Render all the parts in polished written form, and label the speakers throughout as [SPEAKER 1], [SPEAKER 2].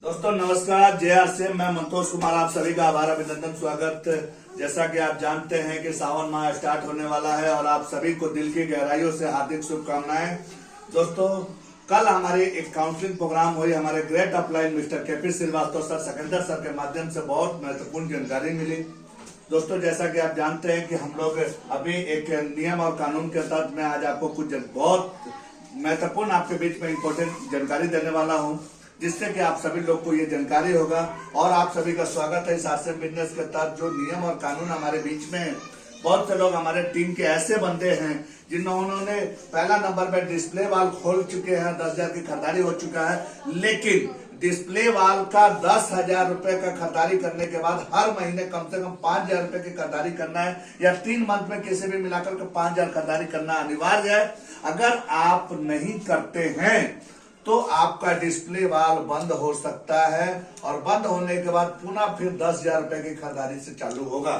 [SPEAKER 1] दोस्तों नमस्कार। JRCM मैं मंतोष कुमार आप सभी का आभार अभिनंदन स्वागत। जैसा कि आप जानते हैं कि सावन माह स्टार्ट होने वाला है और आप सभी को दिल की गहराइयों से हार्दिक शुभकामनाएं। दोस्तों कल हमारी एक काउंसलिंग प्रोग्राम हुई। हमारे great upline mister KP Srivastava sir Sikandar sir के माध्यम से बहुत महत्वपूर्ण जानकारी मिली। दोस्तों जैसा कि आप जानते हैं कि हम लोग अभी एक नियम और कानून के तहत मैं आज आपको कुछ बहुत महत्वपूर्ण आपके बीच में इम्पोर्टेंट जानकारी देने वाला हूं, जिससे कि आप सभी लोग को ये जानकारी होगा। और आप सभी का स्वागत है इस आश्रम बिजनेस के तहत जो नियम और कानून हमारे बीच में है। बहुत से लोग हमारे टीम के ऐसे बंदे हैं जिन्होंने पहला नंबर पे डिस्प्ले वाल खोल चुके हैं, 10,000 की खरीदारी हो चुका है, लेकिन डिस्प्ले वाल का 10,000 रुपए का खरीदारी करने के बाद हर महीने कम से कम 5,000 रुपए की खरीदारी करना है या 3 मंथ में किसी भी मिलाकर के 5,000 खरीदारी करना अनिवार्य है। अगर आप नहीं करते हैं तो आपका डिस्प्ले वाल बंद हो सकता है और बंद होने के बाद पुनः फिर 10,000 रुपए की खरीदारी से चालू होगा।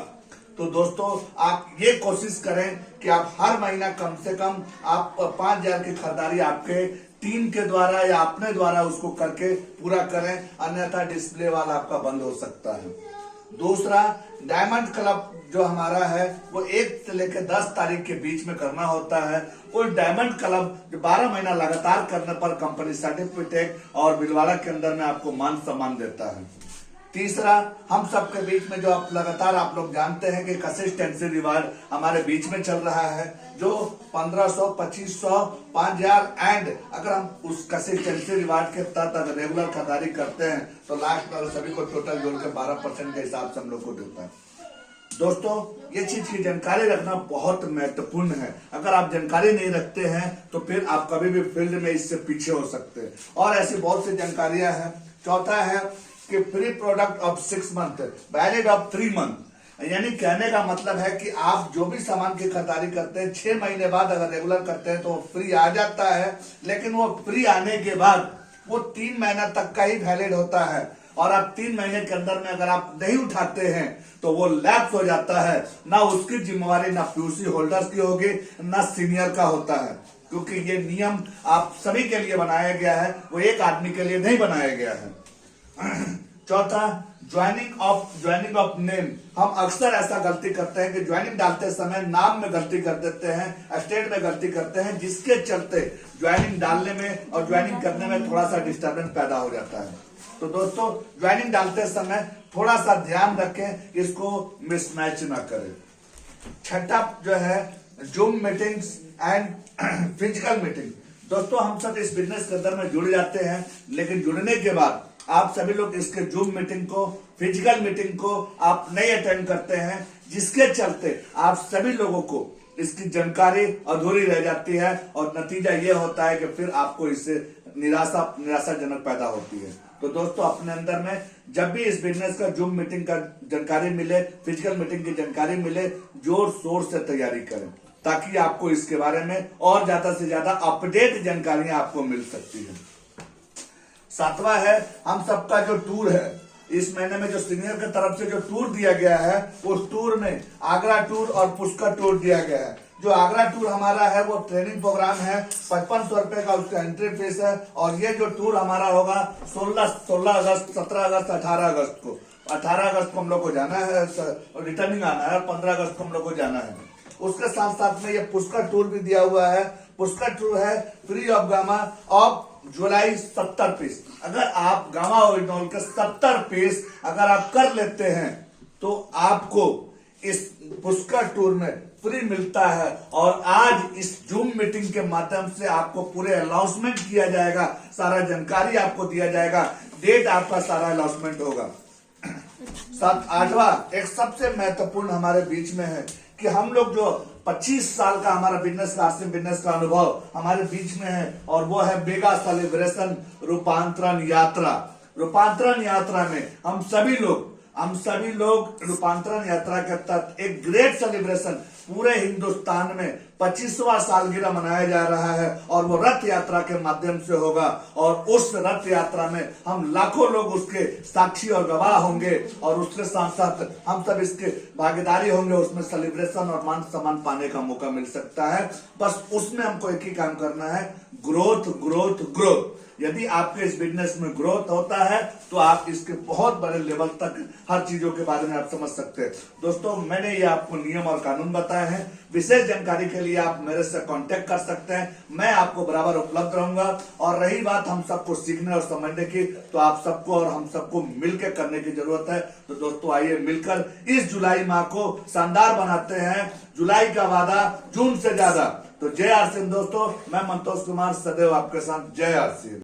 [SPEAKER 1] तो दोस्तों आप ये कोशिश करें कि आप हर महीना कम से कम आप 5,000 की खरीदारी आपके टीम के द्वारा या अपने द्वारा उसको करके पूरा करें, अन्यथा डिस्प्ले वाल आपका बंद हो सकता है। दूसरा, डायमंड क्लब जो हमारा है वो 1 से लेकर 10 तारीख के बीच में करना होता है। वो डायमंड क्लब जो 12 महीना लगातार करने पर कंपनी सर्टिफिकेट और बिलवाड़ा के अंदर में आपको मान सम्मान देता है। तीसरा, हम सबके बीच में जो आप लगातार आप लोग जानते हैं कि कंसिस्टेंसी रिवार्ड हमारे बीच में चल रहा है, जो 1,500, 2,500, 5,000 एंड अगर हम उस कंसिस्टेंसी रिवार्ड के तहत अगर रेगुलर खरीदारी करते हैं तो लास्ट में सभी को टोटल जोड़ के 12% के हिसाब से हम लोग को देता है। दोस्तों ये चीज की जानकारी रखना बहुत महत्वपूर्ण है। अगर आप जानकारी नहीं रखते हैं तो फिर आप कभी भी फील्ड में इससे पीछे हो सकते हैं। और ऐसी बहुत सी जानकारियां हैं। चौथा है कि free product of 6 month valid of 3 month, यानी कहने का मतलब है कि आप जो भी सामान की खरीदारी करते हैं 6 महीने बाद अगर रेगुलर करते हैं तो फ्री आ जाता है, लेकिन वो फ्री आने के बाद वो 3 महीना तक का ही वैलिड होता है और आप 3 महीने के अंदर में अगर आप नहीं उठाते हैं तो वो लैप्स हो जाता है। ना उसकी जिम्मेवारी ना PUC होल्डर्स की होगी ना सीनियर का होता है, क्योंकि ये नियम आप सभी के लिए बनाया गया है, वो एक आदमी के लिए नहीं बनाया गया है। चौथा, ज्वाइनिंग ऑफ नेम। हम अक्सर ऐसा गलती करते हैं कि ज्वाइनिंग डालते समय नाम में गलती कर देते हैं, स्टेट में गलती करते हैं, जिसके चलते ज्वाइनिंग डालने में और ज्वाइनिंग करने में थोड़ा सा डिस्टर्बेंस पैदा हो जाता है। तो दोस्तों ज्वाइनिंग डालते समय थोड़ा सा ध्यान रखें, इसको मिसमैच ना करें। छठा जो है zoom meetings and physical meeting. दोस्तों हम सब इस बिजनेस के अंदर में जुड़ जाते हैं, लेकिन जुड़ने के बाद आप सभी लोग इसके जूम मीटिंग को, फिजिकल मीटिंग को आप नहीं अटेंड करते हैं, जिसके चलते आप सभी लोगों को इसकी जानकारी अधूरी रह जाती है और नतीजा ये होता है कि फिर आपको इससे निराशाजनक पैदा होती है। तो दोस्तों अपने अंदर में जब भी इस बिजनेस का जूम मीटिंग का जानकारी मिले, फिजिकल मीटिंग की जानकारी मिले, जोर शोर से तैयारी करें ताकि आपको इसके बारे में और ज्यादा से ज्यादा अपडेट जानकारियां आपको मिल सकती है। सातवां है हम सबका जो टूर है, इस महीने में जो सीनियर की तरफ से जो टूर दिया गया है, उस टूर में आगरा टूर और पुष्कर टूर दिया गया है। जो आगरा टूर हमारा है वो ट्रेनिंग प्रोग्राम है, 5500 रुपए का उसका एंट्री फीस है। और ये जो टूर हमारा होगा 16 अगस्त, 17 अगस्त, 18 अगस्त को 18 अगस्त को हम लोग को जाना है, रिटर्निंग आना है, 15 अगस्त को हम लोग को जाना है। उसके साथ साथ में ये पुष्कर टूर भी दिया हुआ है। पुष्कर टूर है free of gamma of July 70 piece. अगर आप गामा ओरिजिनल के 70 पीस अगर आप कर लेते हैं तो आपको इस पुष्कर टूर में फ्री मिलता है। और आज इस जूम मीटिंग के माध्यम से आपको पूरे अनाउंसमेंट किया जाएगा, सारा जानकारी आपको दिया जाएगा, डेट आपका सारा अनाउंसमेंट होगा। 8वां एक सबसे महत्वपूर्ण हमारे बीच में है कि हम लोग जो 25 साल का हमारा बिजनेस का आश्रम बिजनेस का अनुभव हमारे बीच में है, और वो है मेगा सेलिब्रेशन रूपांतरण यात्रा। रूपांतरण यात्रा में हम सभी लोग रूपांतरण यात्रा के तहत एक ग्रेट सेलिब्रेशन पूरे हिंदुस्तान में 25वां सालगिरह मनाया जा रहा है और वो रथ यात्रा के माध्यम से होगा। और उस रथ यात्रा में हम लाखों लोग उसके साक्षी और गवाह होंगे और उसके साथ साथ हम सब इसके भागीदारी होंगे। उसमें सेलिब्रेशन और मान सम्मान पाने का मौका मिल सकता है। बस उसमें हमको एक ही काम करना है, ग्रोथ ग्रोथ ग्रोथ। यदि आपके इस बिजनेस में ग्रोथ होता है तो आप इसके बहुत बड़े लेवल तक हर चीजों के बारे में आप समझ सकते हैं। दोस्तों, मैंने ये आपको नियम और कानून बताए हैं। विशेष जानकारी के लिए आप मेरे से कांटेक्ट कर सकते हैं, मैं आपको बराबर उपलब्ध रहूंगा। और रही बात हम सबको सीखने और समझने की, तो आप सबको और हम सबको मिलकर करने की जरूरत है। तो दोस्तों, आइए मिलकर इस जुलाई माह को शानदार बनाते हैं। जुलाई का वादा जून से ज्यादा। तो जय आर सिंह दोस्तों, मैं मंतोष कुमार सदैव आपके साथ। जय आर सिंह।